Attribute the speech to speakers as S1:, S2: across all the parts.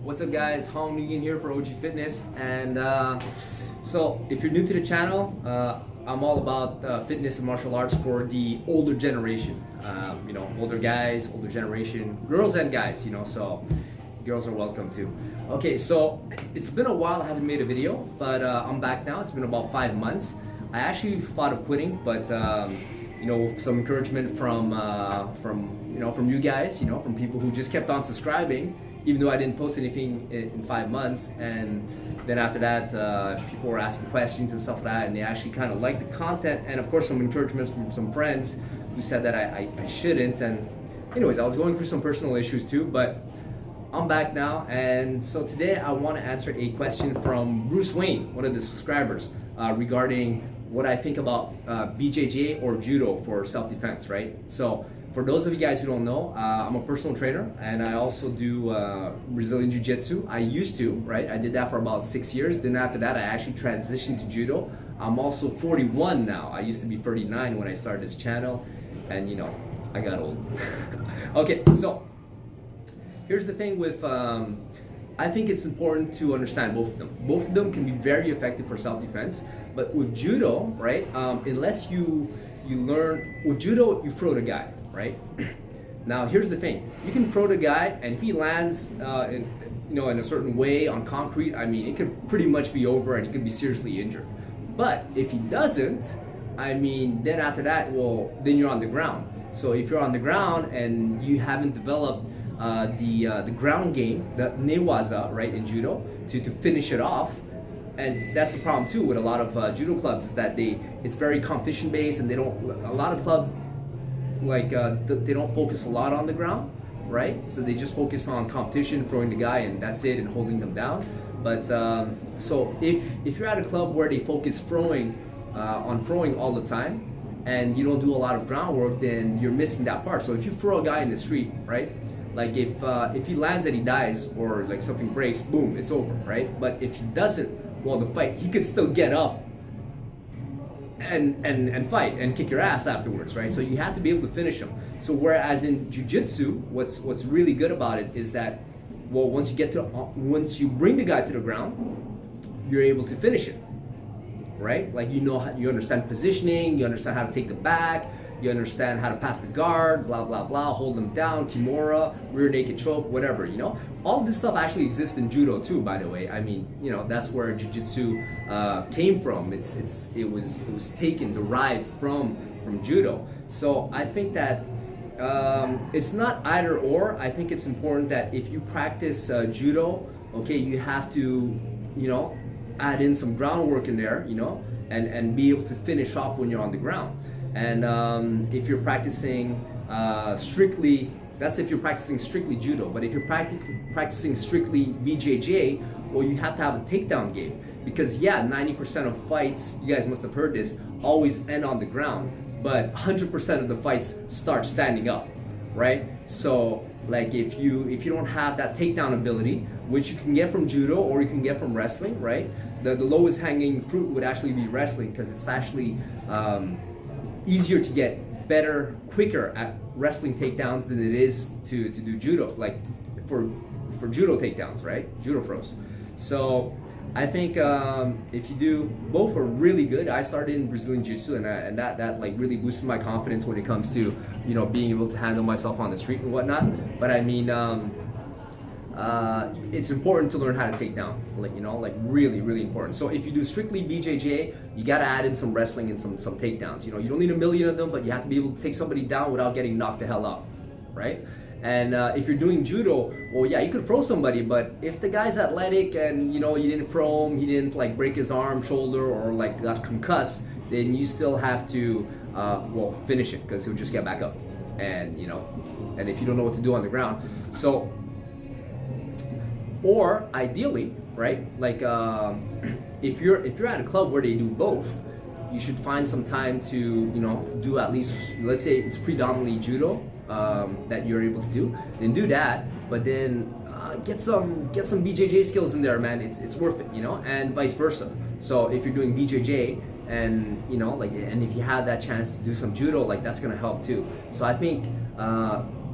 S1: What's up guys, Nguyen here for OG Fitness, and so if you're new to the channel, I'm all about fitness and martial arts for the older generation, older guys, older generation, girls and guys, so girls are welcome too. Okay, so it's been a while I haven't made a video, but I'm back now. It's been about 5 months. I actually thought of quitting, but with some encouragement from you guys, from people who just kept on subscribing, even though I didn't post anything in 5 months. And then after that, people were asking questions and stuff like that, and they actually kind of liked the content, and of course some encouragements from some friends who said that I shouldn't. And anyways, I was going through some personal issues too, but I'm back now. And so today I want to answer a question from Bruce Wayne, one of the subscribers, regarding what I think about BJJ or judo for self-defense, right? So for those of you guys who don't know, I'm a personal trainer, and I also do Brazilian Jiu-Jitsu. I used to, right? I did that for about 6 years. Then after that, I actually transitioned to judo. I'm also 41 now. I used to be 39 when I started this channel, and I got old. Okay, so here's the thing with, I think it's important to understand both of them. Both of them can be very effective for self-defense, but with judo, right, unless you learn, with judo, you throw the guy, right? Now, here's the thing. You can throw the guy, and if he lands in a certain way on concrete, I mean, it could pretty much be over, and he could be seriously injured. But if he doesn't, I mean, then after that, well, then you're on the ground. So if you're on the ground and you haven't developed the ground game, the newaza, right, in judo, to finish it off. And that's the problem too with a lot of judo clubs, is that it's very competition based, and a lot of clubs, like they don't focus a lot on the ground, right? So they just focus on competition, throwing the guy, and that's it, and holding them down. But so if you're at a club where they focus on throwing all the time, and you don't do a lot of groundwork, then you're missing that part. So if you throw a guy in the street, right? Like if he lands and he dies, or like something breaks, boom, it's over, right? But if he doesn't, well, the fight, he could still get up and fight and kick your ass afterwards, right? So you have to be able to finish him. So whereas in jiu-jitsu, what's really good about it is that, well, once you bring the guy to the ground, you're able to finish it, right? Like you understand positioning, you understand how to take the back, you understand how to pass the guard, blah, blah, blah, hold them down, kimura, rear naked choke, whatever, All this stuff actually exists in judo too, by the way. I mean, that's where jiu-jitsu came from. It was taken, derived from judo. So I think that it's not either or. I think it's important that if you practice judo, okay, you have to, add in some groundwork in there, and be able to finish off when you're on the ground. And if you're practicing strictly, that's if you're practicing strictly judo. But if you're practicing strictly BJJ, well, you have to have a takedown game. Because yeah, 90% of fights, you guys must have heard this, always end on the ground. But 100% of the fights start standing up, right? So like if you don't have that takedown ability, which you can get from judo or you can get from wrestling, right? The lowest hanging fruit would actually be wrestling, because it's actually easier to get better, quicker at wrestling takedowns than it is to do judo, like for judo takedowns, right? Judo throws. So I think if you do, both are really good. I started in Brazilian Jiu-Jitsu, and that like really boosted my confidence when it comes to being able to handle myself on the street and whatnot. But I mean, it's important to learn how to take down, like really, really important. So if you do strictly BJJ, you gotta add in some wrestling and some takedowns. You don't need a million of them, but you have to be able to take somebody down without getting knocked the hell out, right? And if you're doing judo, well, yeah, you could throw somebody, but if the guy's athletic and you didn't throw him, he didn't like break his arm, shoulder, or like got concussed, then you still have to finish it, because he'll just get back up, and and if you don't know what to do on the ground, so. Or ideally, right, like if you're at a club where they do both, you should find some time to do at least, let's say it's predominantly judo that you're able to do, then do that. But then get some BJJ skills in there, man. It's worth it, and vice versa. So if you're doing BJJ and and if you have that chance to do some judo, like that's gonna help too. So I think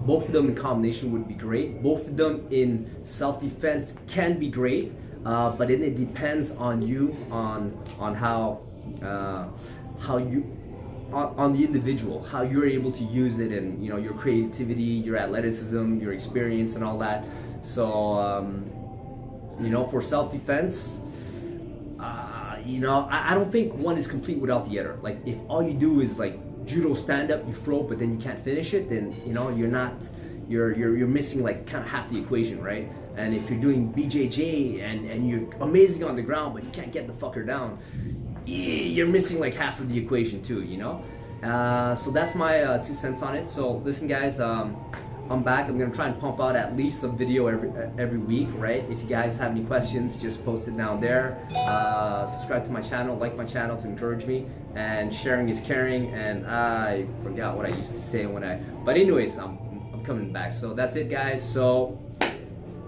S1: Both of them in combination would be great. Both of them in self-defense can be great, but then it depends on you, on how you, on the individual, how you're able to use it, and you know, your creativity, your athleticism, your experience, and all that. So you know, for self-defense, you know, I don't think one is complete without the other. Like, if all you do is like judo stand up, you throw, but then you can't finish it, then you know, you're missing like kind of half the equation, right? And if you're doing BJJ and you're amazing on the ground, but you can't get the fucker down, you're missing like half of the equation too, you know? So that's my 2 cents on it. So listen, guys, I'm back. I'm gonna try and pump out at least a video every week, right? If you guys have any questions, just post it down there. Subscribe to my channel, like my channel to encourage me, and sharing is caring. And I forgot what I used to say but anyways, I'm coming back. So that's it, guys. So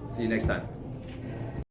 S1: see you next time.